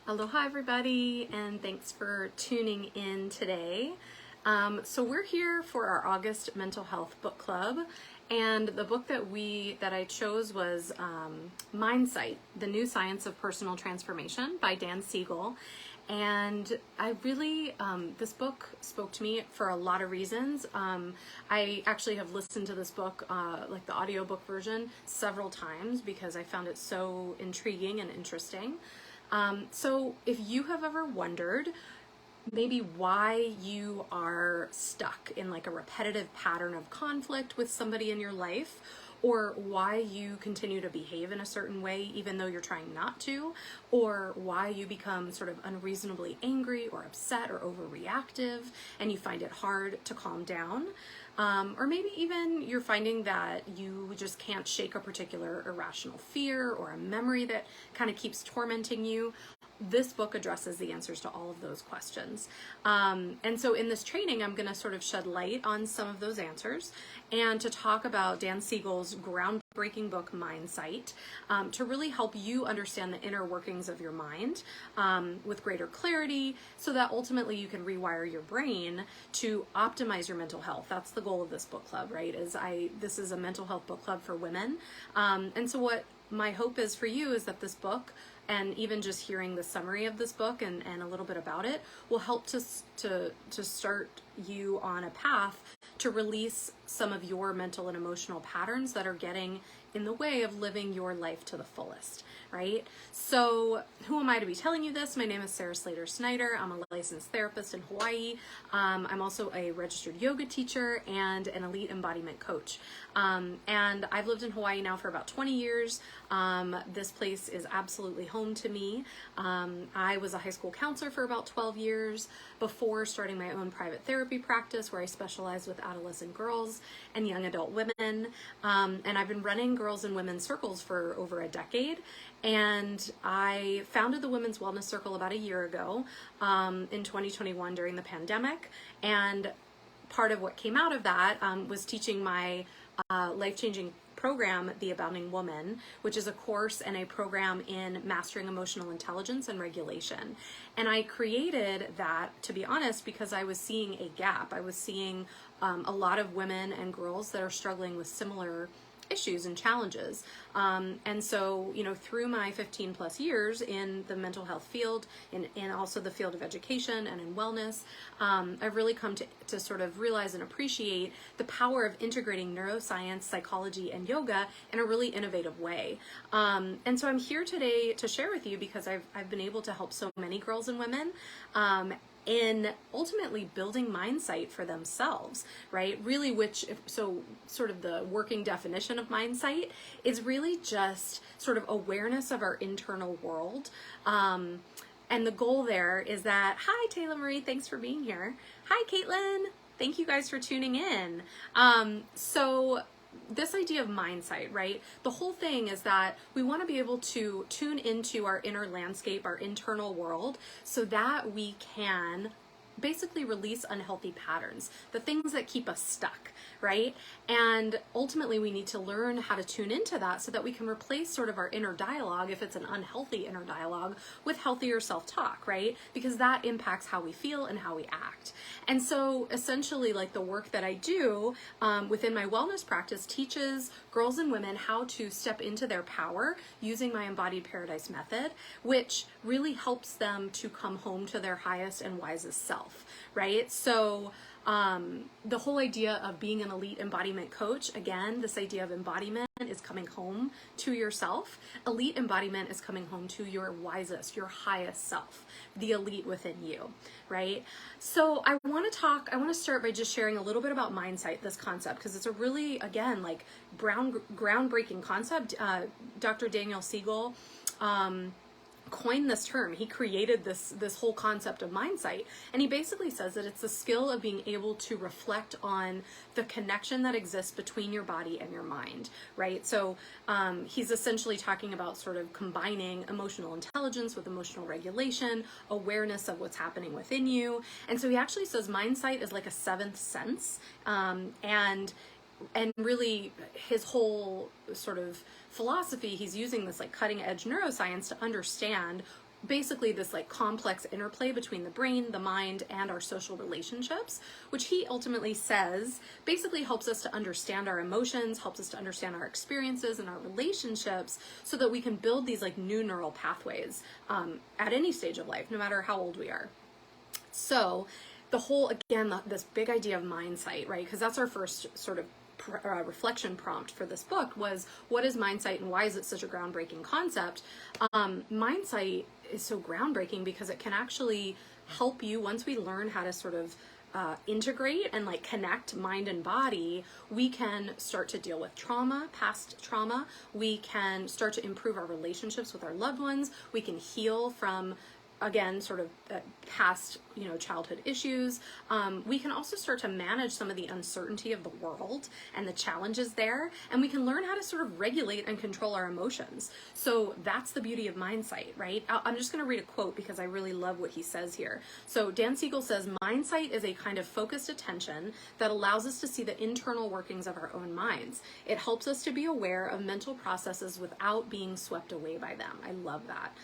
Aloha everybody, and thanks for tuning in today. So we're here for our August mental health book club, and the book that I chose was Mindsight, The New Science of Personal Transformation by Dan Seigel. And I really, this book spoke to me for a lot of reasons. I actually have listened to this book, like the audiobook version, several times because I found it so intriguing and interesting. So if you have ever wondered maybe why you are stuck in like a repetitive pattern of conflict with somebody in your life, or why you continue to behave in a certain way even though you're trying not to, or why you become sort of unreasonably angry or upset or overreactive and you find it hard to calm down, or maybe even you're finding that you just can't shake a particular irrational fear or a memory that kind of keeps tormenting you. This book addresses the answers to all of those questions. And so in this training, I'm going to sort of shed light on some of those answers and to talk about Dan Siegel's groundbreaking book, Mindsight, to really help you understand the inner workings of your mind with greater clarity so that ultimately you can rewire your brain to optimize your mental health. That's the goal of this book club, right? This is a mental health book club for women. And so what my hope is for you is that this book, and even just hearing the summary of this book and a little bit about it, will help to start you on a path to release some of your mental and emotional patterns that are getting in the way of living your life to the fullest, right? So who am I to be telling you this? My name is Sarah Slater-Snyder. I'm a licensed therapist in Hawaii. I'm also a registered yoga teacher and an elite embodiment coach. And I've lived in Hawaii now for about 20 years. This place is absolutely home to me. I was a high school counselor for about 12 years before starting my own private therapy practice where I specialize with adolescent girls and young adult women. And I've been running girls and women's circles for over a decade. And I founded the Women's Wellness Circle about a year ago in 2021 during the pandemic. And part of what came out of that was teaching my life-changing program, The Abounding Woman, which is a course and a program in mastering emotional intelligence and regulation. And I created that, to be honest, because I was seeing a gap. I was seeing a lot of women and girls that are struggling with similar issues and challenges. And so, through my 15 plus years in the mental health field, in also the field of education and in wellness, I've really come to sort of realize and appreciate the power of integrating neuroscience, psychology, and yoga in a really innovative way. And so I'm here today to share with you because I've been able to help so many girls and women in ultimately building Mindsight for themselves, right? Really, so sort of the working definition of Mindsight is really just sort of awareness of our internal world. And the goal there is that, hi, Taylor Marie, thanks for being here. Hi, Caitlin. Thank you guys for tuning in. So this idea of Mindsight, right? The whole thing is that we want to be able to tune into our inner landscape, our internal world, so that we can basically release unhealthy patterns, the things that keep us stuck, right? And ultimately we need to learn how to tune into that so that we can replace sort of our inner dialogue, if it's an unhealthy inner dialogue, with healthier self-talk, right? Because that impacts how we feel and how we act. And so essentially, like, the work that I do within my wellness practice teaches girls and women how to step into their power using my embodied paradise method, which really helps them to come home to their highest and wisest self, right? So the whole idea of being an elite embodiment coach, again, this idea of embodiment is coming home to yourself. Elite embodiment is coming home to your wisest, your highest self, the elite within you, right? So I want to start by just sharing a little bit about Mindsight, this concept, because it's a really, again, like groundbreaking concept. Dr. Daniel Seigel coined this term. He created this whole concept of Mindsight, and he basically says that it's the skill of being able to reflect on the connection that exists between your body and your mind, right? So he's essentially talking about sort of combining emotional intelligence with emotional regulation, awareness of what's happening within you. And so he actually says Mindsight is like a seventh sense, and really his whole sort of philosophy, he's using this like cutting edge neuroscience to understand basically this like complex interplay between the brain, the mind, and our social relationships, which he ultimately says basically helps us to understand our emotions, helps us to understand our experiences and our relationships, so that we can build these like new neural pathways at any stage of life, no matter how old we are. So the whole, again, this big idea of mindsight, right? Because that's our first sort of reflection prompt for this book was, what is mindsight and why is it such a groundbreaking concept? Mindsight is so groundbreaking because it can actually help you, once we learn how to sort of integrate and like connect mind and body, we can start to deal with trauma, past trauma. We can start to improve our relationships with our loved ones. We can heal from, again, sort of past, childhood issues. We can also start to manage some of the uncertainty of the world and the challenges there, and we can learn how to sort of regulate and control our emotions. So that's the beauty of Mindsight, right? I'm just going to read a quote because I really love what he says here. So Dan Seigel says, Mindsight is a kind of focused attention that allows us to see the internal workings of our own minds. It helps us to be aware of mental processes without being swept away by them. I love that.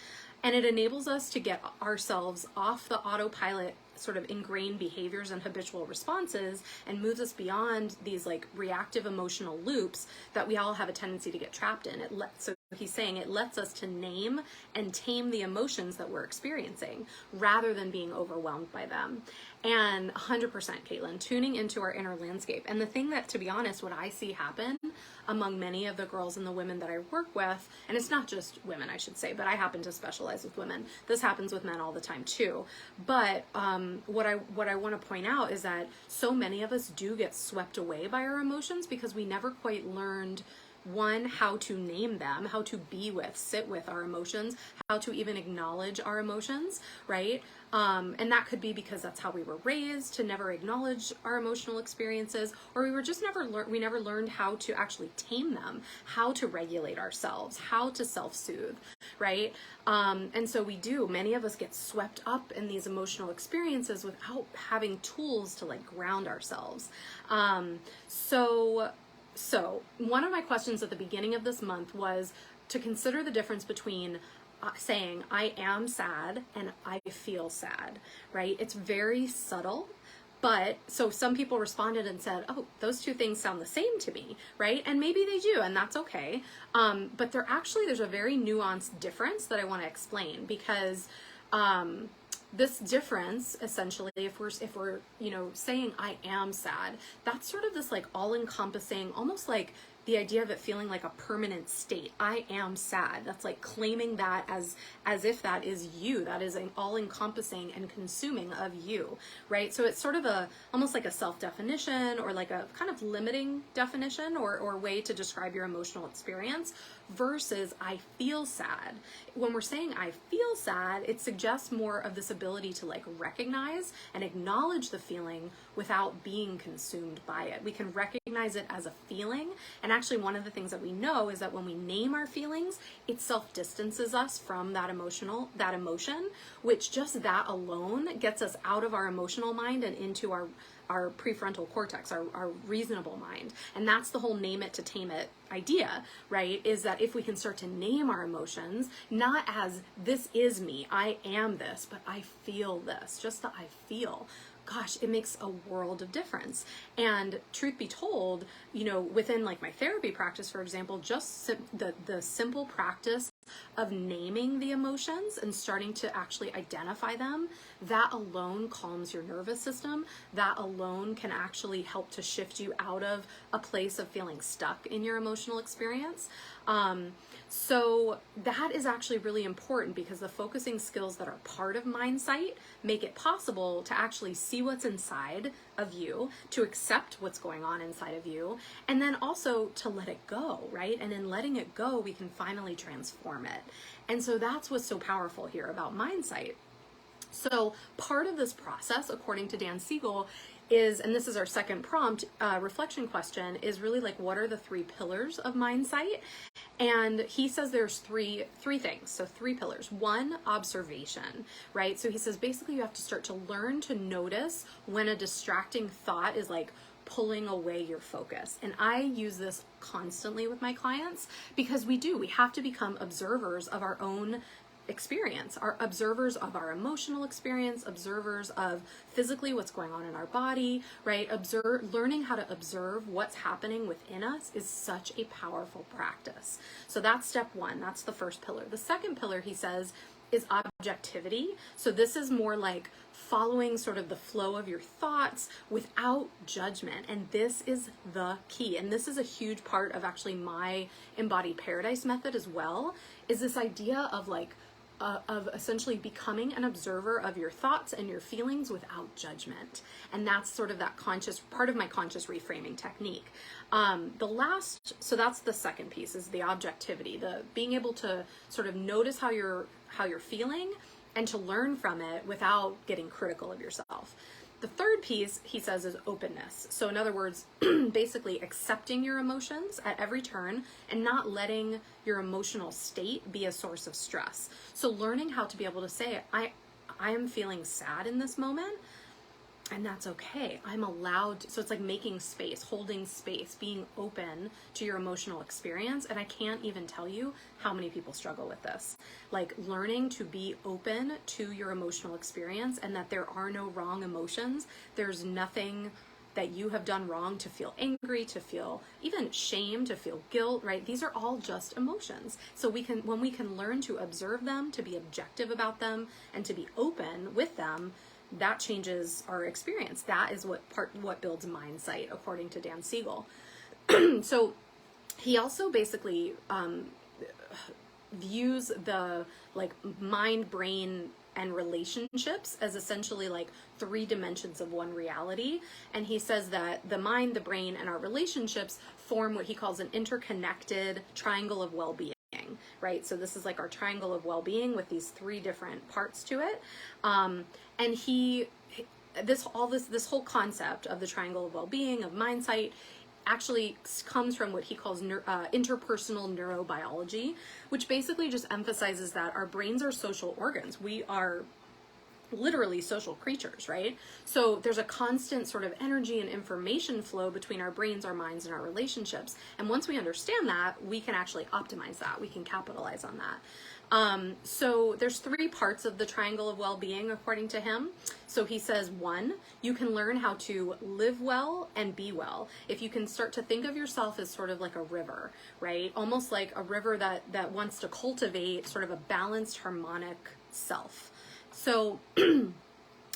And it enables us to get ourselves off the autopilot sort of ingrained behaviors and habitual responses and moves us beyond these like reactive emotional loops that we all have a tendency to get trapped in. So he's saying it lets us to name and tame the emotions that we're experiencing rather than being overwhelmed by them. And 100%, Caitlin, tuning into our inner landscape. And the thing that, to be honest, what I see happen among many of the girls and the women that I work with, and it's not just women, I should say, but I happen to specialize with women. This happens with men all the time too. But what I want to point out is that so many of us do get swept away by our emotions because we never quite learned, one, how to name them, how to sit with our emotions, how to even acknowledge our emotions, right? And that could be because that's how we were raised, to never acknowledge our emotional experiences, or we were just we never learned how to actually tame them, how to regulate ourselves, how to self-soothe, right? And so many of us get swept up in these emotional experiences without having tools to like ground ourselves. So one of my questions at the beginning of this month was to consider the difference between saying I am sad and I feel sad, right? It's very subtle, but so some people responded and said, oh, those two things sound the same to me, right? And maybe they do, and that's okay. But there's a very nuanced difference that I want to explain because this difference, essentially, if we're saying I am sad, that's sort of this like all-encompassing, almost like the idea of it feeling like a permanent state. I am sad. That's like claiming that as if that is you. That is an all-encompassing and consuming of you, right? So it's sort of almost like a self-definition or like a kind of limiting definition or way to describe your emotional experience versus I feel sad. When we're saying I feel sad, it suggests more of this ability to like recognize and acknowledge the feeling without being consumed by it. We can recognize it as a feeling, and actually one of the things that we know is that when we name our feelings, it self-distances us from that emotion, which just that alone gets us out of our emotional mind and into our prefrontal cortex, our reasonable mind. And that's the whole name it to tame it idea, right? Is that if we can start to name our emotions, not as this is me, I am this, but I feel this, just that I feel. Gosh, it makes a world of difference. And truth be told, within like my therapy practice, for example, just the simple practice of naming the emotions and starting to actually identify them, that alone calms your nervous system. That alone can actually help to shift you out of a place of feeling stuck in your emotional experience. So that is actually really important because the focusing skills that are part of Mindsight make it possible to actually see what's inside of you, to accept what's going on inside of you, and then also to let it go, right? And in letting it go, we can finally transform it. And so that's what's so powerful here about Mindsight. So part of this process, according to Dan Seigel, is, and this is our second prompt, reflection question, is really like, what are the three pillars of Mindsight? And he says there's three things, so three pillars. One, observation, right? So he says basically you have to start to learn to notice when a distracting thought is like pulling away your focus. And I use this constantly with my clients because we have to become observers of our own experience, are observers of our emotional experience, observers of physically what's going on in our body, right? Learning how to observe what's happening within us is such a powerful practice. So that's step one. That's the first pillar. The second pillar, he says, is objectivity. So this is more like following sort of the flow of your thoughts without judgment. And this is the key. And this is a huge part of actually my embodied paradise method as well, is this idea of like, of essentially becoming an observer of your thoughts and your feelings without judgment. And that's sort of that conscious part of my conscious reframing technique. So that's the second piece, is the objectivity, the being able to sort of notice how you're feeling and to learn from it without getting critical of yourself. The third piece, he says, is openness. So in other words, basically accepting your emotions at every turn and not letting your emotional state be a source of stress. So learning how to be able to say, I am feeling sad in this moment, and that's okay. I'm allowed to. So it's like making space, holding space, being open to your emotional experience. And I can't even tell you how many people struggle with this. Like learning to be open to your emotional experience, and that there are no wrong emotions. There's nothing that you have done wrong to feel angry, to feel even shame, to feel guilt, right? These are all just emotions. So when we can learn to observe them, to be objective about them, and to be open with them, that changes our experience. That is what builds Mindsight, according to Dan Seigel. So he also basically views the like mind, brain, and relationships as essentially like 3 dimensions of one reality. And he says that the mind, the brain, and our relationships form what he calls an interconnected triangle of well-being. Right? So this is like our triangle of well-being with these 3 different parts to it. And this whole concept of the triangle of well-being, of Mindsight, actually comes from what he calls interpersonal neurobiology, which basically just emphasizes that our brains are social organs. We are literally social creatures, right? So there's a constant sort of energy and information flow between our brains, our minds, and our relationships. And once we understand that, we can actually optimize that. We can capitalize on that. So there's 3 parts of the triangle of well-being, according to him. So he says, 1, you can learn how to live well and be well. If you can start to think of yourself as sort of like a river, right? Almost like a river that wants to cultivate sort of a balanced, harmonic self. So, and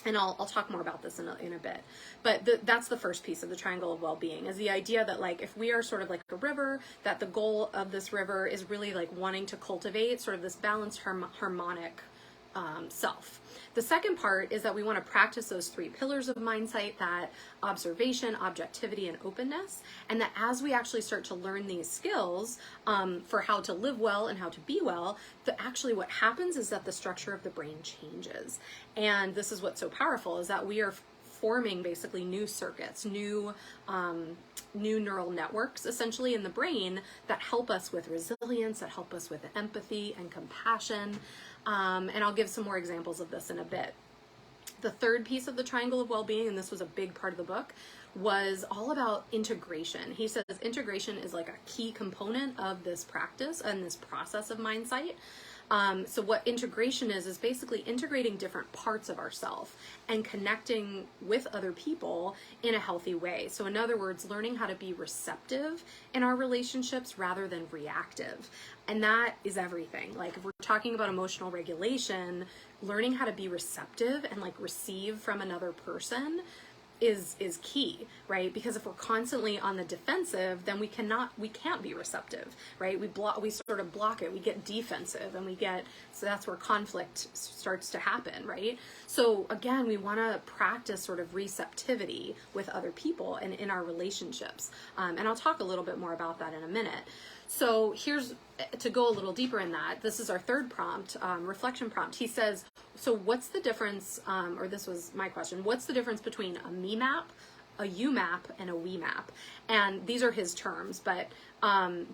I'll talk more about this in a bit, but that's the first piece of the triangle of well-being, is the idea that like if we are sort of like a river, that the goal of this river is really like wanting to cultivate sort of this balanced, harmonic self. The second part is that we want to practice those 3 pillars of Mindsight, that observation, objectivity, and openness. And that as we actually start to learn these skills for how to live well and how to be well, actually what happens is that the structure of the brain changes. And this is what's so powerful, is that we are forming basically new circuits, new neural networks essentially in the brain that help us with resilience, that help us with empathy and compassion. And I'll give some more examples of this in a bit. The third piece of the triangle of well-being, and this was a big part of the book, was all about integration. He says integration is like a key component of this practice and this process of Mindsight. So what integration is basically integrating different parts of ourself and connecting with other people in a healthy way. So in other words, learning how to be receptive in our relationships rather than reactive. And that is everything. Like if we're talking about emotional regulation, learning how to be receptive and like receive from another person is key, right? Because if we're constantly on the defensive, then we can't be receptive, right? We sort of block it. We get defensive, and so that's where conflict starts to happen, right? So again, we want to practice sort of receptivity with other people and in our relationships. And I'll talk a little bit more about that in a minute. So here's, to go a little deeper in that, this is our third prompt, reflection prompt. He says, so what's the difference, or this was my question, what's the difference between a me map, a you map, and a we map? And these are his terms, but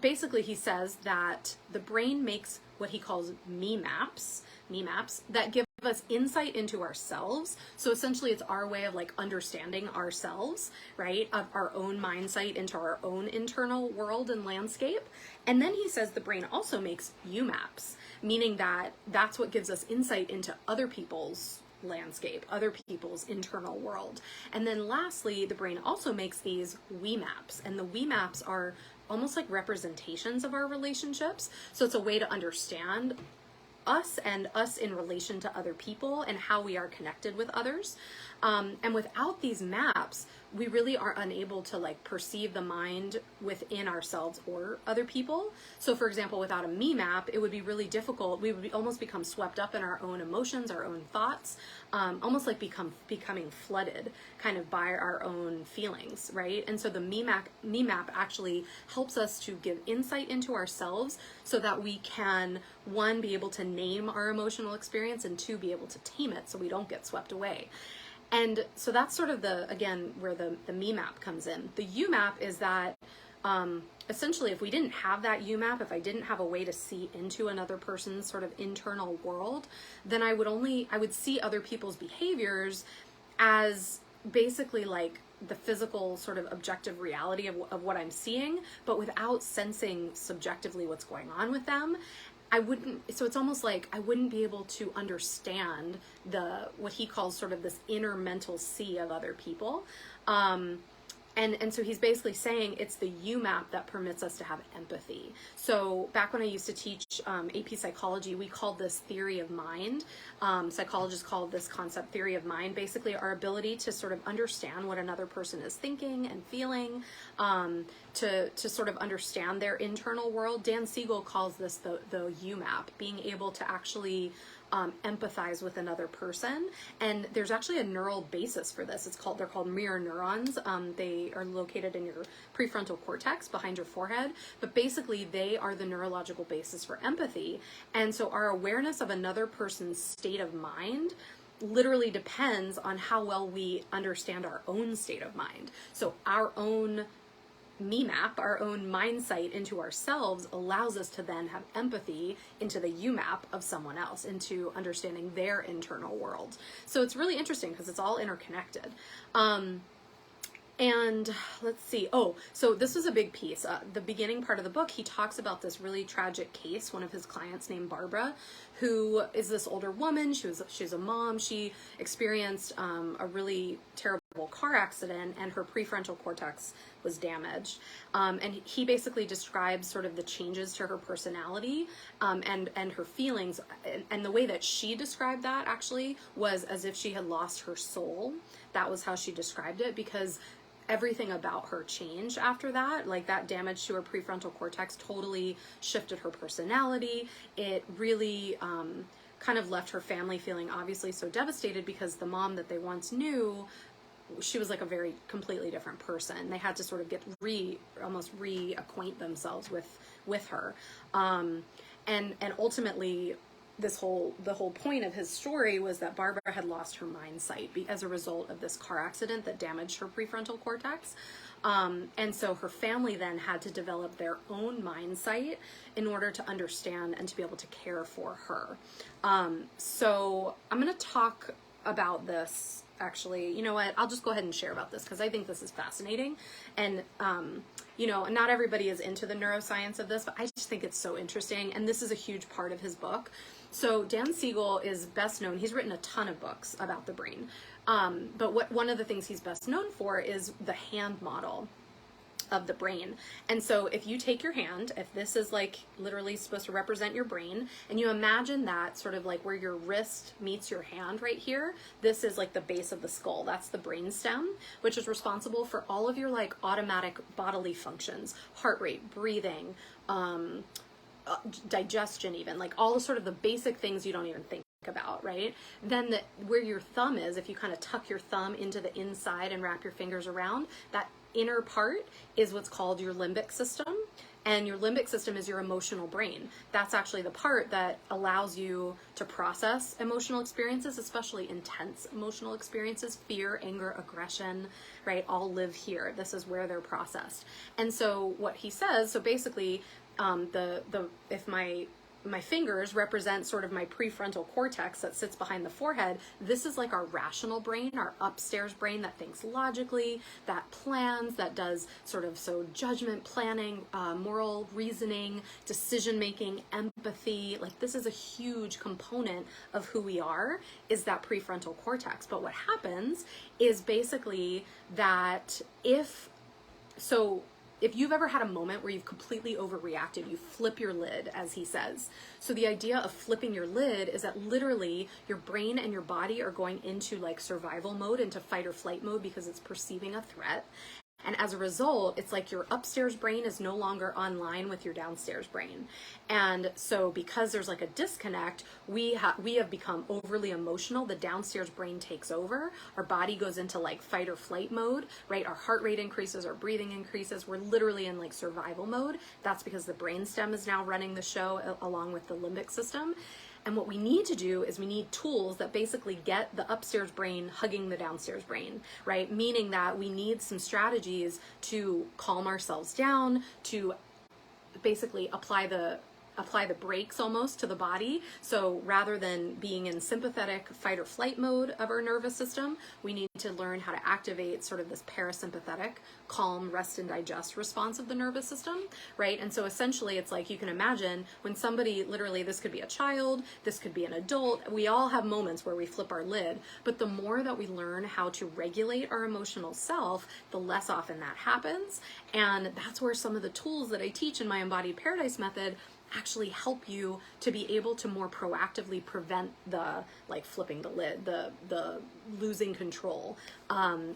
basically he says that the brain makes what he calls me maps that give us insight into ourselves. So essentially it's our way of like understanding ourselves, right? Of our own mindsight into our own internal world and landscape. And then he says the brain also makes UMAPs, meaning that that's what gives us insight into other people's landscape, other people's internal world. And then lastly, the brain also makes these we maps, and the we maps are almost like representations of our relationships. So it's a way to understand us and us in relation to other people and how we are connected with others. And without these maps, we really are unable to like perceive the mind within ourselves or other people. So for example, without a me map, it would be really difficult. We would almost become swept up in our own emotions, our own thoughts, almost like becoming flooded kind of by our own feelings, right? And so the me map actually helps us to give insight into ourselves so that we can, one, be able to name our emotional experience, and two, be able to tame it so we don't get swept away. And so that's sort of again, where the me map comes in. The U map is that essentially if we didn't have that U map, if I didn't have a way to see into another person's sort of internal world, then I would see other people's behaviors as basically like the physical sort of objective reality of what I'm seeing, but without sensing subjectively what's going on with them. So it's almost like I wouldn't be able to understand what he calls sort of this inner mental sea of other people. And so he's basically saying it's the UMAP that permits us to have empathy. So back when I used to teach AP psychology, we called this theory of mind. Psychologists call this concept theory of mind, basically our ability to sort of understand what another person is thinking and feeling, to sort of understand their internal world. Dan Seigel calls this the UMAP, being able to actually empathize with another person. And there's actually a neural basis for this. They're called mirror neurons. They are located in your prefrontal cortex behind your forehead, but basically they are the neurological basis for empathy. And so our awareness of another person's state of mind literally depends on how well we understand our own state of mind. So our own me map, our own mindsight into ourselves allows us to then have empathy into the you map of someone else, into understanding their internal world. So it's really interesting because it's all interconnected. And let's see. Oh, so this was a big piece. The beginning part of the book, he talks about this really tragic case. One of his clients named Barbara, who is this older woman. She's a mom. She experienced a really terrible car accident, and her prefrontal cortex was damaged. And he basically describes sort of the changes to her personality and her feelings. And the way that she described that actually was as if she had lost her soul. That was how she described it, because everything about her changed after that. Like that damage to her prefrontal cortex totally shifted her personality. It really kind of left her family feeling obviously so devastated, because the mom that they once knew, she was like a very completely different person. They had to sort of get almost reacquaint themselves with her. And ultimately the whole point of his story was that Barbara had lost her mindsight as a result of this car accident that damaged her prefrontal cortex. And so her family then had to develop their own mindsight in order to understand and to be able to care for her. So I'm going to talk about this. Actually, you know what? I'll just go ahead and share about this because I think this is fascinating. And, you know, not everybody is into the neuroscience of this, but I just think it's so interesting. And this is a huge part of his book. So Dan Seigel is best known. He's written a ton of books about the brain. But one of the things he's best known for is the hand model of the brain. And so if you take your hand, if this is like literally supposed to represent your brain, and you imagine that sort of like where your wrist meets your hand right here, this is like the base of the skull. That's the brain stem, which is responsible for all of your like automatic bodily functions, heart rate, breathing, digestion, even like all the sort of the basic things you don't even think about, right? Then where your thumb is, if you kind of tuck your thumb into the inside and wrap your fingers around, that inner part is what's called your limbic system. And your limbic system is your emotional brain. That's actually the part that allows you to process emotional experiences, especially intense emotional experiences, fear, anger, aggression, right? All live here. This is where they're processed. And so what he says, so basically, if my my fingers represent sort of my prefrontal cortex that sits behind the forehead. This is like our rational brain, our upstairs brain that thinks logically, that plans, that does sort of judgment, planning, moral reasoning, decision making, empathy. Like this is a huge component of who we are, is that prefrontal cortex. But what happens is basically that if you've ever had a moment where you've completely overreacted, you flip your lid, as he says. So the idea of flipping your lid is that literally your brain and your body are going into like survival mode, into fight or flight mode, because it's perceiving a threat. And as a result, it's like your upstairs brain is no longer online with your downstairs brain. And so because there's like a disconnect, we have become overly emotional. The downstairs brain takes over. Our body goes into like fight or flight mode, right? Our heart rate increases, our breathing increases. We're literally in like survival mode. That's because the brainstem is now running the show along with the limbic system. And what we need to do is we need tools that basically get the upstairs brain hugging the downstairs brain, right? Meaning that we need some strategies to calm ourselves down, to basically apply the brakes almost to the body. So rather than being in sympathetic fight or flight mode of our nervous system, we need to learn how to activate sort of this parasympathetic, calm, rest and digest response of the nervous system, right? And so essentially it's like, you can imagine when somebody, literally, this could be a child, this could be an adult, we all have moments where we flip our lid, but the more that we learn how to regulate our emotional self, the less often that happens. And that's where some of the tools that I teach in my Embodied Paradise method actually help you to be able to more proactively prevent the like flipping the lid, the losing control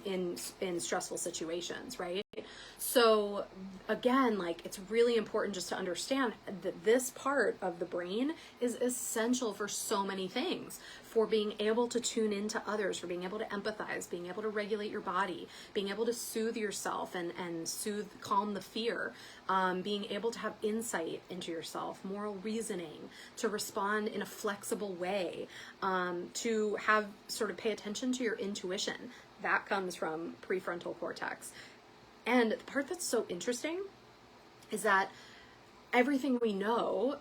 in stressful situations, right? So again, like it's really important just to understand that this part of the brain is essential for so many things, for being able to tune into others, for being able to empathize, being able to regulate your body, being able to soothe yourself and calm the fear, being able to have insight into yourself, moral reasoning, to respond in a flexible way, to have sort of pay attention to your intuition. That comes from prefrontal cortex. And the part that's so interesting is that everything we know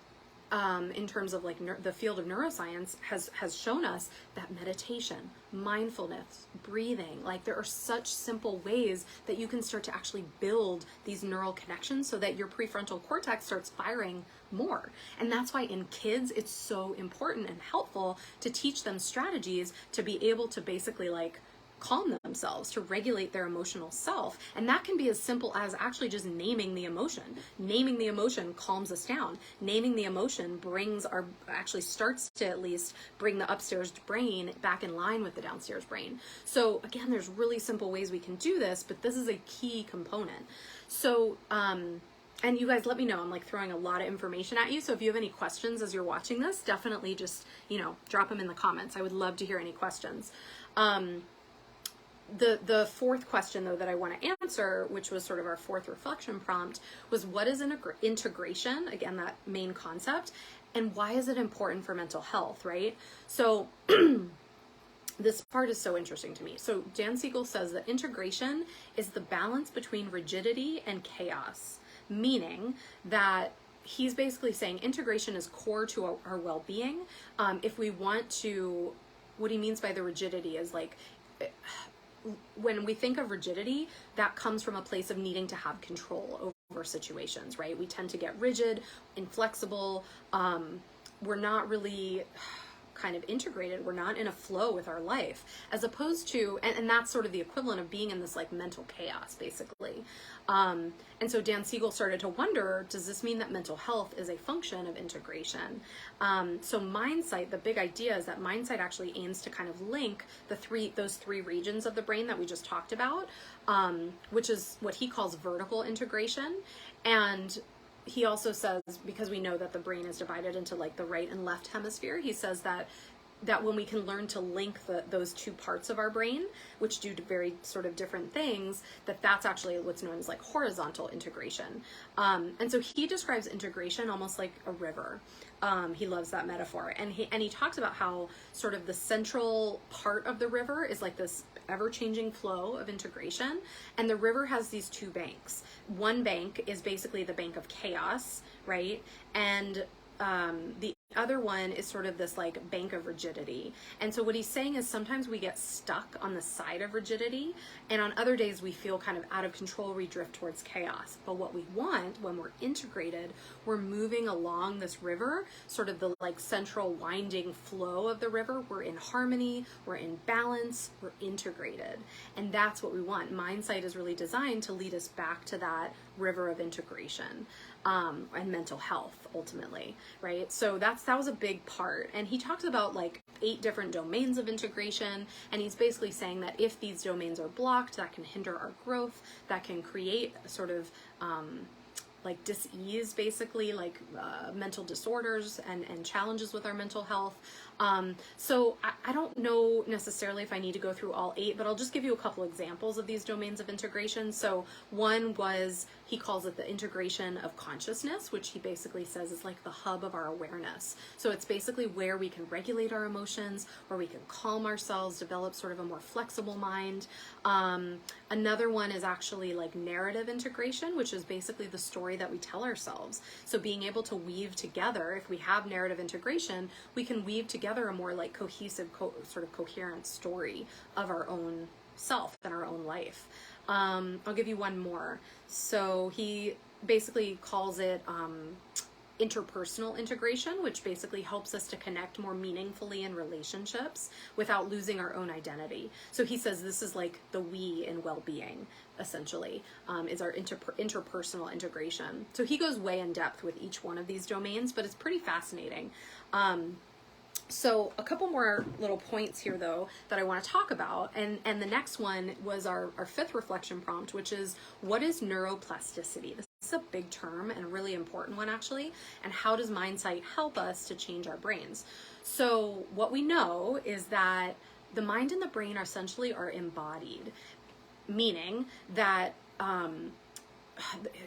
in terms of like the field of neuroscience has shown us that meditation, mindfulness, breathing, like there are such simple ways that you can start to actually build these neural connections so that your prefrontal cortex starts firing more. And that's why in kids, it's so important and helpful to teach them strategies to be able to basically like calm themselves, to regulate their emotional self. And that can be as simple as actually just naming the emotion. Naming the emotion calms us down. Naming the emotion actually starts to at least bring the upstairs brain back in line with the downstairs brain. So again, there's really simple ways we can do this, but this is a key component. So, and you guys let me know, I'm like throwing a lot of information at you. So if you have any questions as you're watching this, definitely just, drop them in the comments. I would love to hear any questions. The fourth question, though, that I want to answer, which was sort of our fourth reflection prompt, was what is integration? Again, that main concept. And why is it important for mental health, right? So this part is so interesting to me. So Dan Seigel says that integration is the balance between rigidity and chaos, meaning that he's basically saying integration is core to our well-being. If we want to, what he means by the rigidity is like, when we think of rigidity, that comes from a place of needing to have control over situations, right? We tend to get rigid, inflexible. We're not really kind of integrated. We're not in a flow with our life, as opposed to, and that's sort of the equivalent of being in this like mental chaos, basically. And so Dan Seigel started to wonder, does this mean that mental health is a function of integration? So Mindsight, the big idea is that Mindsight actually aims to kind of link those three regions of the brain that we just talked about, which is what he calls vertical integration. And he also says, because we know that the brain is divided into like the right and left hemisphere, he says that when we can learn to link those two parts of our brain, which do very sort of different things, that's actually what's known as like horizontal integration. And so he describes integration almost like a river. He loves that metaphor. And he talks about how sort of the central part of the river is like this ever-changing flow of integration. And the river has these two banks. One bank is basically the bank of chaos, right? And the other one is sort of this like bank of rigidity. And so what he's saying is sometimes we get stuck on the side of rigidity, and on other days we feel kind of out of control, we drift towards chaos. But what we want when we're integrated, we're moving along this river, sort of the like central winding flow of the river. We're in harmony, we're in balance, we're integrated. And that's what we want. Mindsight is really designed to lead us back to that river of integration. And mental health ultimately, right? So that was a big part. And he talks about like 8 different domains of integration. And he's basically saying that if these domains are blocked, that can hinder our growth, that can create sort of, like dis-ease, basically, like mental disorders and challenges with our mental health. So I don't know necessarily if I need to go through all 8, but I'll just give you a couple examples of these domains of integration. So one was, he calls it the integration of consciousness, which he basically says is like the hub of our awareness. So it's basically where we can regulate our emotions, where we can calm ourselves, develop sort of a more flexible mind. Another one is actually like narrative integration, which is basically the story that we tell ourselves. So being able to weave together, if we have narrative integration, we can weave together a more like cohesive, sort of coherent story of our own self and our own life. I'll give you one more. So he basically calls it interpersonal integration, which basically helps us to connect more meaningfully in relationships without losing our own identity. So he says this is like the we in well-being, essentially, is our interpersonal integration. So he goes way in depth with each one of these domains, but it's pretty fascinating. So a couple more little points here, though, that I want to talk about. And the next one was our 5th reflection prompt, which is, what is neuroplasticity? This is a big term and a really important one, actually. And how does Mindsight help us to change our brains? So what we know is that the mind and the brain essentially are embodied, meaning that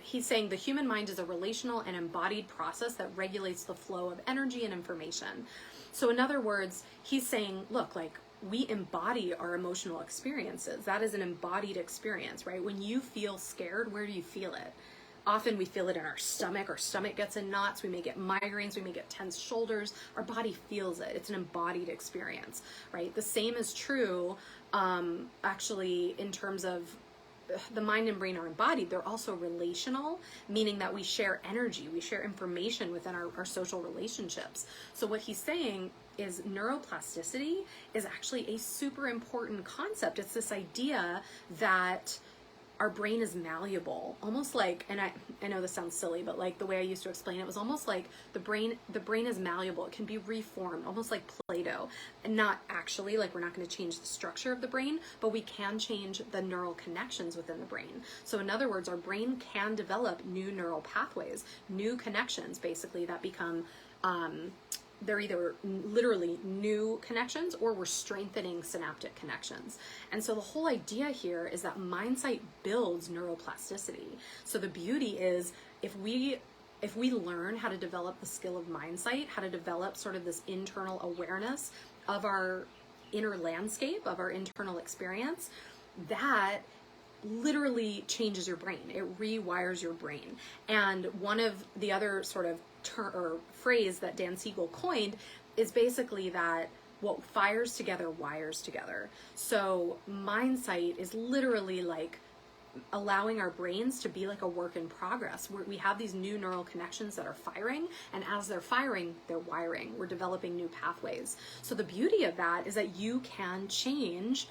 he's saying the human mind is a relational and embodied process that regulates the flow of energy and information. So in other words, he's saying, look, like we embody our emotional experiences. That is an embodied experience, right? When you feel scared, where do you feel it? Often we feel it in our stomach gets in knots, we may get migraines, we may get tense shoulders, our body feels it. It's an embodied experience, right? The same is true, actually, in terms of the mind and brain are embodied. They're also relational, meaning that we share energy, we share information within our social relationships. So what he's saying is neuroplasticity is actually a super important concept. It's this idea that our brain is malleable, almost like, and I know this sounds silly, but like the way I used to explain it was almost like the brain is malleable. It can be reformed, almost like Play-Doh. And not actually, like we're not going to change the structure of the brain, but we can change the neural connections within the brain. So in other words, our brain can develop new neural pathways, new connections, basically, that become, they're either literally new connections or we're strengthening synaptic connections. And so the whole idea here is that Mindsight builds neuroplasticity. So the beauty is if we learn how to develop the skill of Mindsight, how to develop sort of this internal awareness of our inner landscape, of our internal experience, that literally changes your brain. It rewires your brain. And one of the other sort of phrase that Dan Seigel coined is basically that what fires together wires together. So Mindsight is literally like allowing our brains to be like a work in progress. We have these new neural connections that are firing, and as they're firing, they're wiring. We're developing new pathways. So the beauty of that is that you can change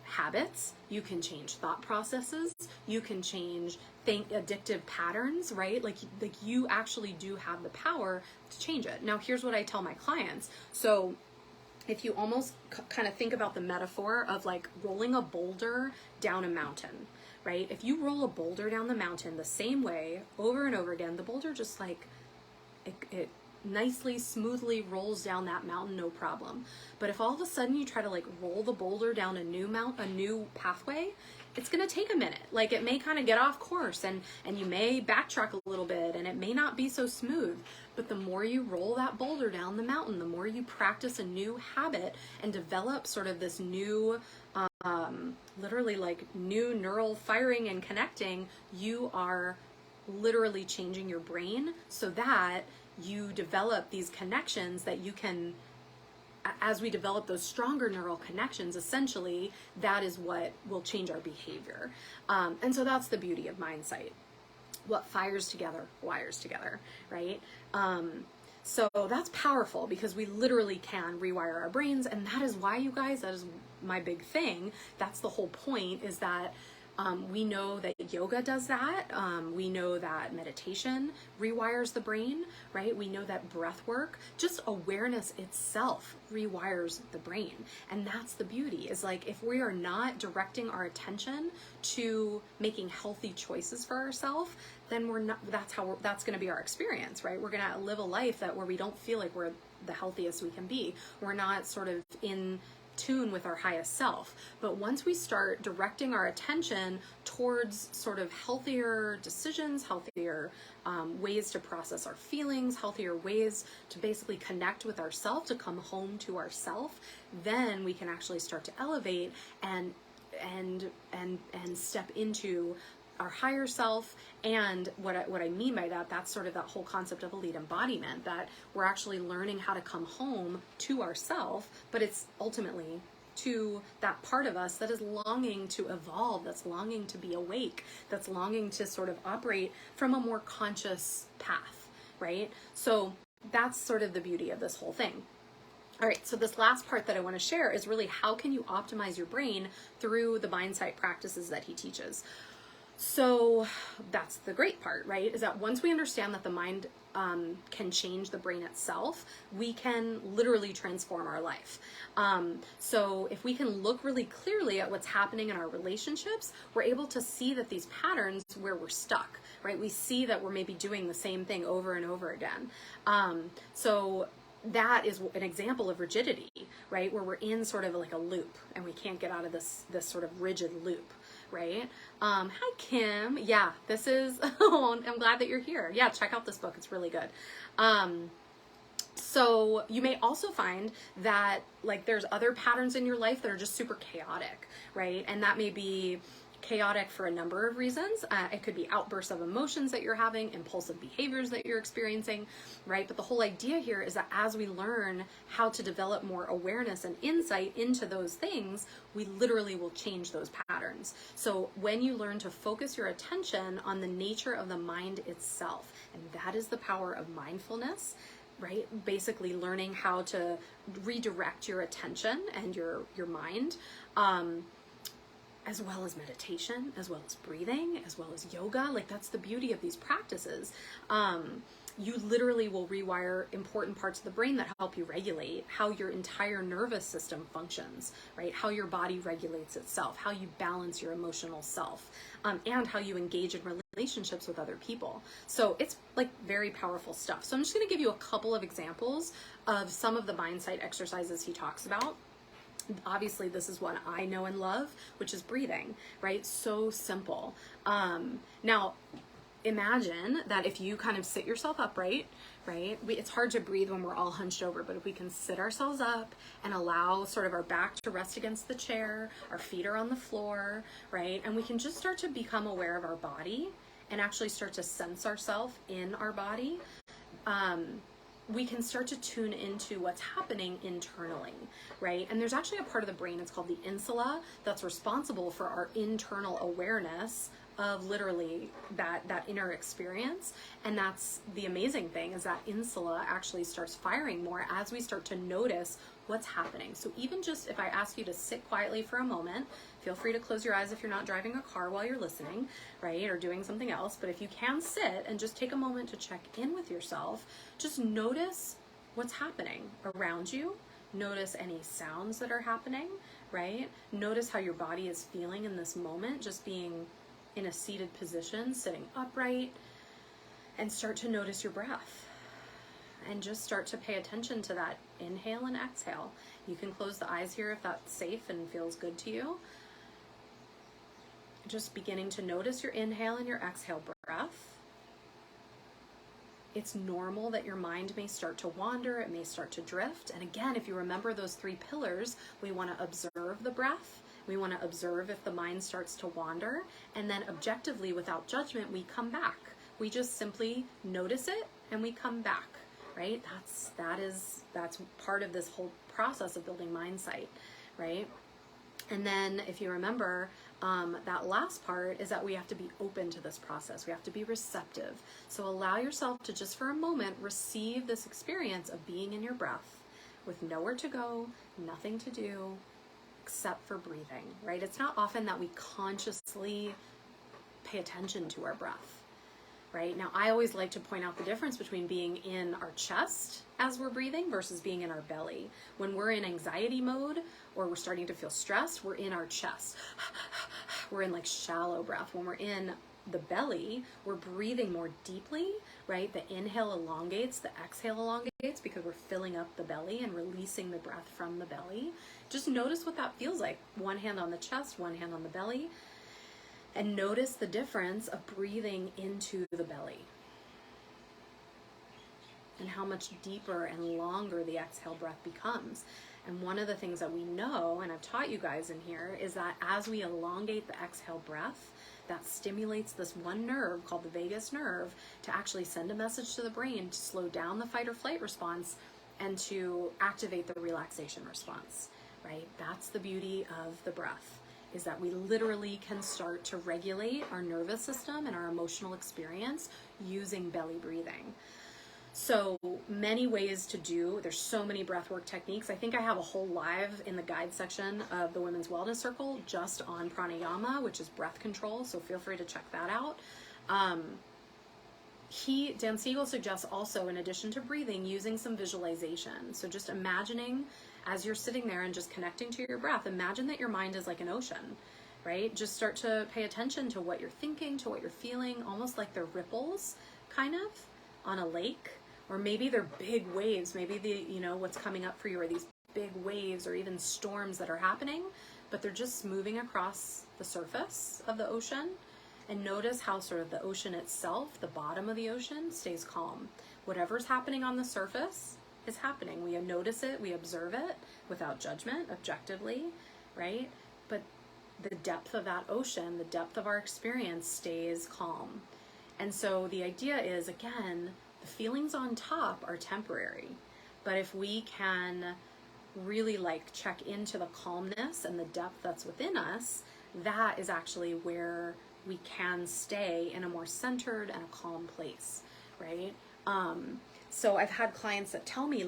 habits, you can change thought processes, you can change addictive patterns, right? Like you actually do have the power to change it. Now, here's what I tell my clients. So if you almost kind of think about the metaphor of like rolling a boulder down a mountain, right? If you roll a boulder down the mountain the same way over and over again, the boulder just like, it nicely, smoothly rolls down that mountain, no problem. But if all of a sudden you try to like roll the boulder down a new pathway, it's going to take a minute. Like it may kind of get off course and you may backtrack a little bit and it may not be so smooth. But the more you roll that boulder down the mountain, the more you practice a new habit and develop sort of this new, literally like new neural firing and connecting, you are literally changing your brain so that you develop these connections that you can, as we develop those stronger neural connections, essentially, that is what will change our behavior. And so that's the beauty of Mindsight. What fires together, wires together, right? So that's powerful because we literally can rewire our brains. And that is why, you guys, that is my big thing. That's the whole point, is that we know that yoga does that. We know that meditation rewires the brain, right? We know that breath work, just awareness itself rewires the brain. And that's the beauty, is like, if we are not directing our attention to making healthy choices for ourselves, then that's going to be our experience, right? We're going to live a life where we don't feel like we're the healthiest we can be. We're not sort of in tune with our highest self. But once we start directing our attention towards sort of healthier decisions, healthier ways to process our feelings, healthier ways to basically connect with ourself, to come home to ourself, then we can actually start to elevate and step into our higher self. And what I mean by that, that's sort of that whole concept of elite embodiment, that we're actually learning how to come home to ourself, but it's ultimately to that part of us that is longing to evolve, that's longing to be awake, that's longing to sort of operate from a more conscious path, right? So that's sort of the beauty of this whole thing. All right, so this last part that I want to share is really, how can you optimize your brain through the Mindsight practices that he teaches? So that's the great part, right? Is that once we understand that the mind can change the brain itself, we can literally transform our life. So if we can look really clearly at what's happening in our relationships, we're able to see that these patterns where we're stuck, right? We see that we're maybe doing the same thing over and over again. So that is an example of rigidity, right? Where we're in sort of like a loop and we can't get out of this sort of rigid loop, right? Hi, Kim. Yeah, this is, oh, I'm glad that you're here. Yeah, check out this book. It's really good. So you may also find that like there's other patterns in your life that are just super chaotic, right? And that may be chaotic for a number of reasons. It could be outbursts of emotions that you're having, impulsive behaviors that you're experiencing, right? But the whole idea here is that as we learn how to develop more awareness and insight into those things, we literally will change those patterns. So when you learn to focus your attention on the nature of the mind itself, and that is the power of mindfulness, right? Basically learning how to redirect your attention and your mind, as well as meditation, as well as breathing, as well as yoga. Like, that's the beauty of these practices. You literally will rewire important parts of the brain that help you regulate how your entire nervous system functions, right? How your body regulates itself, how you balance your emotional self, and how you engage in relationships with other people. So it's like very powerful stuff. So I'm just gonna give you a couple of examples of some of the Mindsight exercises he talks about. Obviously, this is one I know and love, which is breathing, right? So simple. Now, imagine that if you kind of sit yourself upright, right? It's hard to breathe when we're all hunched over, but if we can sit ourselves up and allow sort of our back to rest against the chair, our feet are on the floor, right? And we can just start to become aware of our body and actually start to sense ourselves in our body. We can start to tune into what's happening internally, right? And there's actually a part of the brain, it's called the insula, that's responsible for our internal awareness of literally that inner experience. And that's the amazing thing, is that insula actually starts firing more as we start to notice what's happening. So even just if I ask you to sit quietly for a moment, feel free to close your eyes if you're not driving a car while you're listening, right? Or doing something else. But if you can sit and just take a moment to check in with yourself, just notice what's happening around you. Notice any sounds that are happening, right? Notice how your body is feeling in this moment, just being in a seated position, sitting upright, and start to notice your breath. And just start to pay attention to that inhale and exhale. You can close the eyes here if that's safe and feels good to you. Just beginning to notice your inhale and your exhale breath. It's normal that your mind may start to wander, it may start to drift. And again, if you remember those 3 pillars, we want to observe the breath. We want to observe if the mind starts to wander. And then objectively, without judgment, we come back. We just simply notice it and we come back. right? That's part of this whole process of building Mindsight, right? And then if you remember, that last part is that we have to be open to this process. We have to be receptive. So allow yourself to just for a moment receive this experience of being in your breath with nowhere to go, nothing to do, except for breathing, right? It's not often that we consciously pay attention to our breath, right? Now, I always like to point out the difference between being in our chest as we're breathing versus being in our belly. When we're in anxiety mode or we're starting to feel stressed, we're in our chest. We're in like shallow breath. When we're in the belly, we're breathing more deeply, right? The inhale elongates, the exhale elongates because we're filling up the belly and releasing the breath from the belly. Just notice what that feels like. One hand on the chest, one hand on the belly. And notice the difference of breathing into the belly and how much deeper and longer the exhale breath becomes. And one of the things that we know, and I've taught you guys in here, is that as we elongate the exhale breath, that stimulates this one nerve called the vagus nerve to actually send a message to the brain to slow down the fight or flight response and to activate the relaxation response, right? That's the beauty of the breath, is that we literally can start to regulate our nervous system and our emotional experience using belly breathing. So many ways to do, there's so many breathwork techniques. I think I have a whole live in the guide section of the Women's Wellness Circle just on pranayama, which is breath control. So feel free to check that out. Dan Seigel suggests also, in addition to breathing, using some visualization. So just imagining as you're sitting there and just connecting to your breath, imagine that your mind is like an ocean, right? Just start to pay attention to what you're thinking, to what you're feeling, almost like they're ripples kind of on a lake. Or maybe they're big waves. Maybe what's coming up for you are these big waves or even storms that are happening, but they're just moving across the surface of the ocean. And notice how sort of the ocean itself, the bottom of the ocean, stays calm. Whatever's happening on the surface is happening. We notice it, we observe it without judgment, objectively, right? But the depth of that ocean, the depth of our experience stays calm. And so the idea is, again, the feelings on top are temporary, but if we can really check into the calmness and the depth that's within us, that is actually where we can stay in a more centered and a calm place, right? So I've had clients that tell me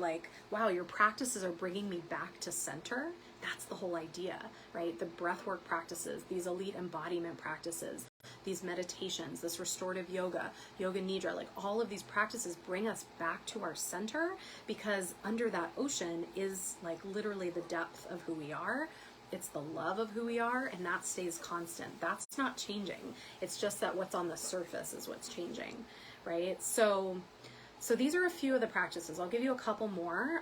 wow, your practices are bringing me back to center. That's the whole idea, right? The breathwork practices, these elite embodiment practices, these meditations, this restorative yoga, yoga nidra, all of these practices bring us back to our center, because under that ocean is literally the depth of who we are. It's the love of who we are, and that stays constant. That's not changing. It's just that what's on the surface is what's changing, right? So these are a few of the practices. I'll give you a couple more.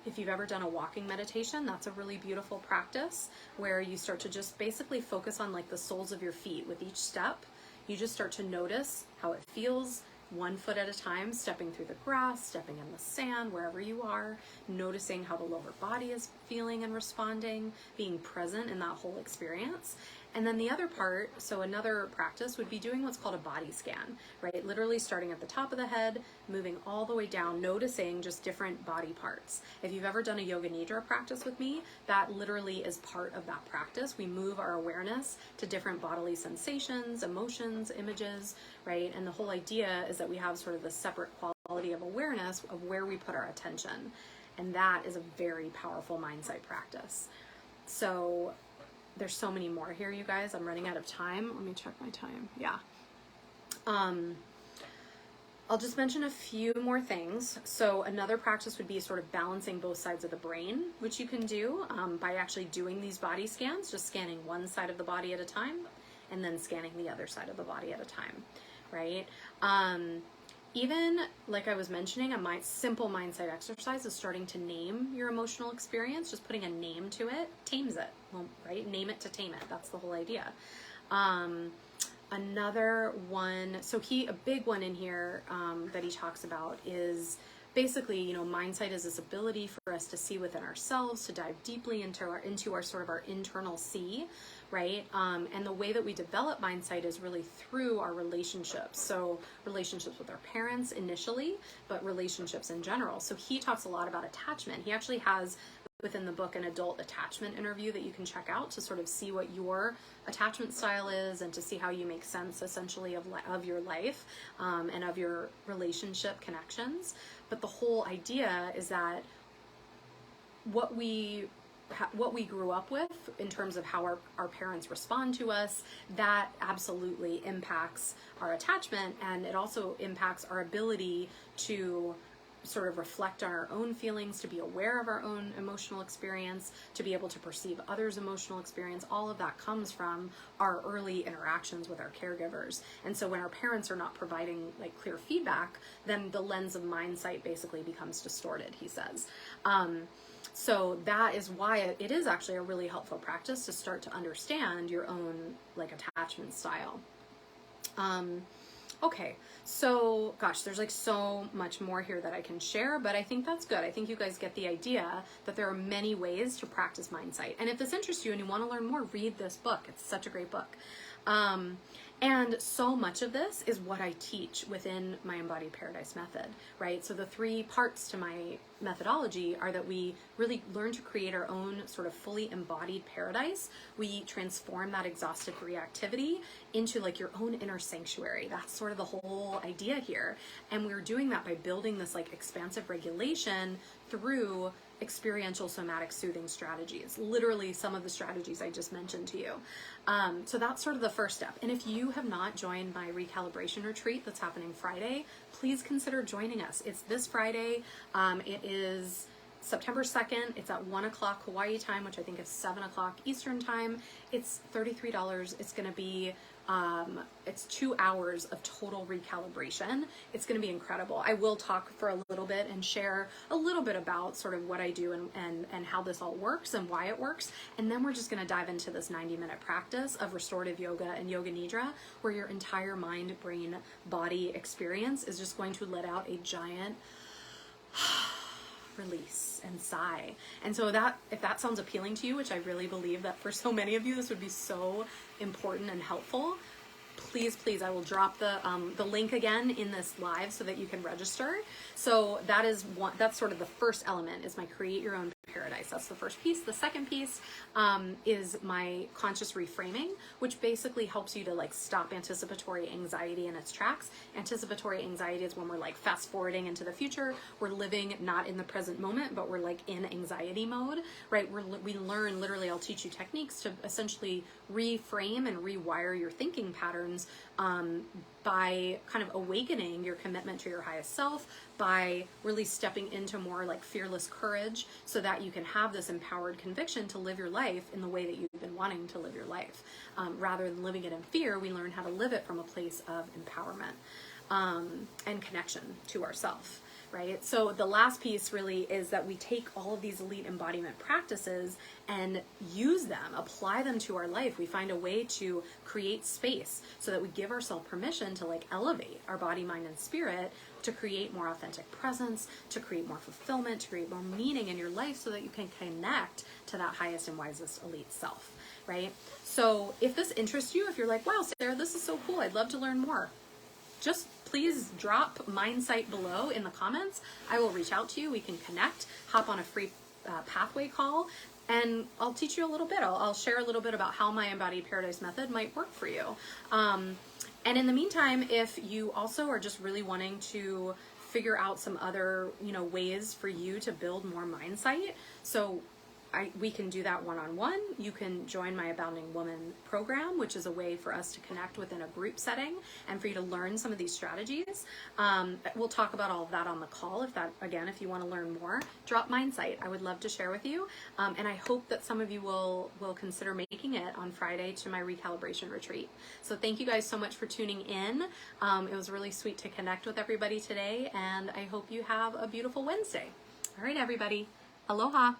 If you've ever done a walking meditation, that's a really beautiful practice where you start to just basically focus on the soles of your feet. With each step, you just start to notice how it feels, 1 foot at a time, stepping through the grass, stepping in the sand, wherever you are, noticing how the lower body is feeling and responding, being present in that whole experience. And then the other part, so another practice would be doing what's called a body scan, right? Literally starting at the top of the head, moving all the way down, noticing just different body parts. If you've ever done a yoga nidra practice with me, that literally is part of that practice. We move our awareness to different bodily sensations, emotions, images, right? And the whole idea is that we have sort of the separate quality of awareness of where we put our attention. And that is a very powerful Mindsight practice. So there's so many more here, you guys. I'm running out of time. Let me check my time. Yeah. I'll just mention a few more things. So another practice would be sort of balancing both sides of the brain, which you can do by actually doing these body scans, just scanning one side of the body at a time and then scanning the other side of the body at a time, right? Even like I was mentioning, a simple Mindsight exercise is starting to name your emotional experience. Just putting a name to it tames it, right? Name it to tame it. That's the whole idea. Another one, so a big one in here that he talks about is basically, you know, Mindsight is this ability for us to see within ourselves, to dive deeply into our sort of our internal see, right? And the way that we develop Mindsight is really through our relationships. So relationships with our parents initially, but relationships in general. So he talks a lot about attachment. He actually has within the book an adult attachment interview that you can check out to sort of see what your attachment style is and to see how you make sense essentially of your life and of your relationship connections. But the whole idea is that what we grew up with in terms of how our parents respond to us, that absolutely impacts our attachment, and it also impacts our ability to sort of reflect on our own feelings, to be aware of our own emotional experience, to be able to perceive others' emotional experience. All of that comes from our early interactions with our caregivers. And so when our parents are not providing like clear feedback, then the lens of Mindsight basically becomes distorted, he says. So that is why it is actually a really helpful practice to start to understand your own like attachment style. Okay, so gosh, there's like so much more here that I can share, but I think that's good. I think you guys get the idea that there are many ways to practice Mindsight. And if this interests you and you want to learn more, read this book. It's such a great book. And so much of this is what I teach within my Embodied Paradise method, right? So the 3 parts to my methodology are that we really learn to create our own sort of fully embodied paradise. We transform that exhaustive reactivity into like your own inner sanctuary. That's sort of the whole idea here. And we're doing that by building this like expansive regulation through experiential somatic soothing strategies, literally some of the strategies I just mentioned to you. So that's sort of the first step. And if you have not joined my recalibration retreat that's happening Friday, please consider joining us. It's this Friday. It is September 2nd. It's at 1 o'clock Hawaii time, which I think is 7 o'clock Eastern time. It's $33. It's going to be it's 2 hours of total recalibration. It's going to be incredible. I will talk for a little bit and share a little bit about sort of what I do and how this all works and why it works. And then we're just going to dive into this 90-minute practice of restorative yoga and yoga nidra, where your entire mind, brain, body experience is just going to let out a giant release and sigh. And so that, if that sounds appealing to you, which I really believe that for so many of you this would be so important and helpful, please, I will drop the link again in this live so that you can register. So that is one, that's sort of the first element, is my create your own paradise. That's the first piece. The second piece is my conscious reframing, which basically helps you to like stop anticipatory anxiety in its tracks. Anticipatory anxiety is when we're like fast forwarding into the future. We're living not in the present moment, but we're like in anxiety mode, right? We learn, literally, I'll teach you techniques to essentially reframe and rewire your thinking patterns by kind of awakening your commitment to your highest self, by really stepping into more like fearless courage, so that you can have this empowered conviction to live your life in the way that you've been wanting to live your life. Rather than living it in fear, we learn how to live it from a place of empowerment and connection to ourself. Right? So the last piece really is that we take all of these elite embodiment practices and use them, apply them to our life. We find a way to create space so that we give ourselves permission to like elevate our body, mind, and spirit, to create more authentic presence, to create more fulfillment, to create more meaning in your life, so that you can connect to that highest and wisest elite self, right? So if this interests you, if you're like, wow, Sarah, this is so cool, I'd love to learn more, just please drop Mindsight below in the comments. I will reach out to you. We can connect, hop on a free pathway call, and I'll teach you a little bit. I'll share a little bit about how my Embodied Paradise method might work for you. And in the meantime, if you also are just really wanting to figure out some other, ways for you to build more Mindsight, so we can do that one-on-one. You can join my Abounding Woman program, which is a way for us to connect within a group setting and for you to learn some of these strategies. We'll talk about all of that on the call. If you want to learn more, drop Mindsight. I would love to share with you. And I hope that some of you will consider making it on Friday to my recalibration retreat. So thank you guys so much for tuning in. It was really sweet to connect with everybody today, and I hope you have a beautiful Wednesday. All right, everybody. Aloha.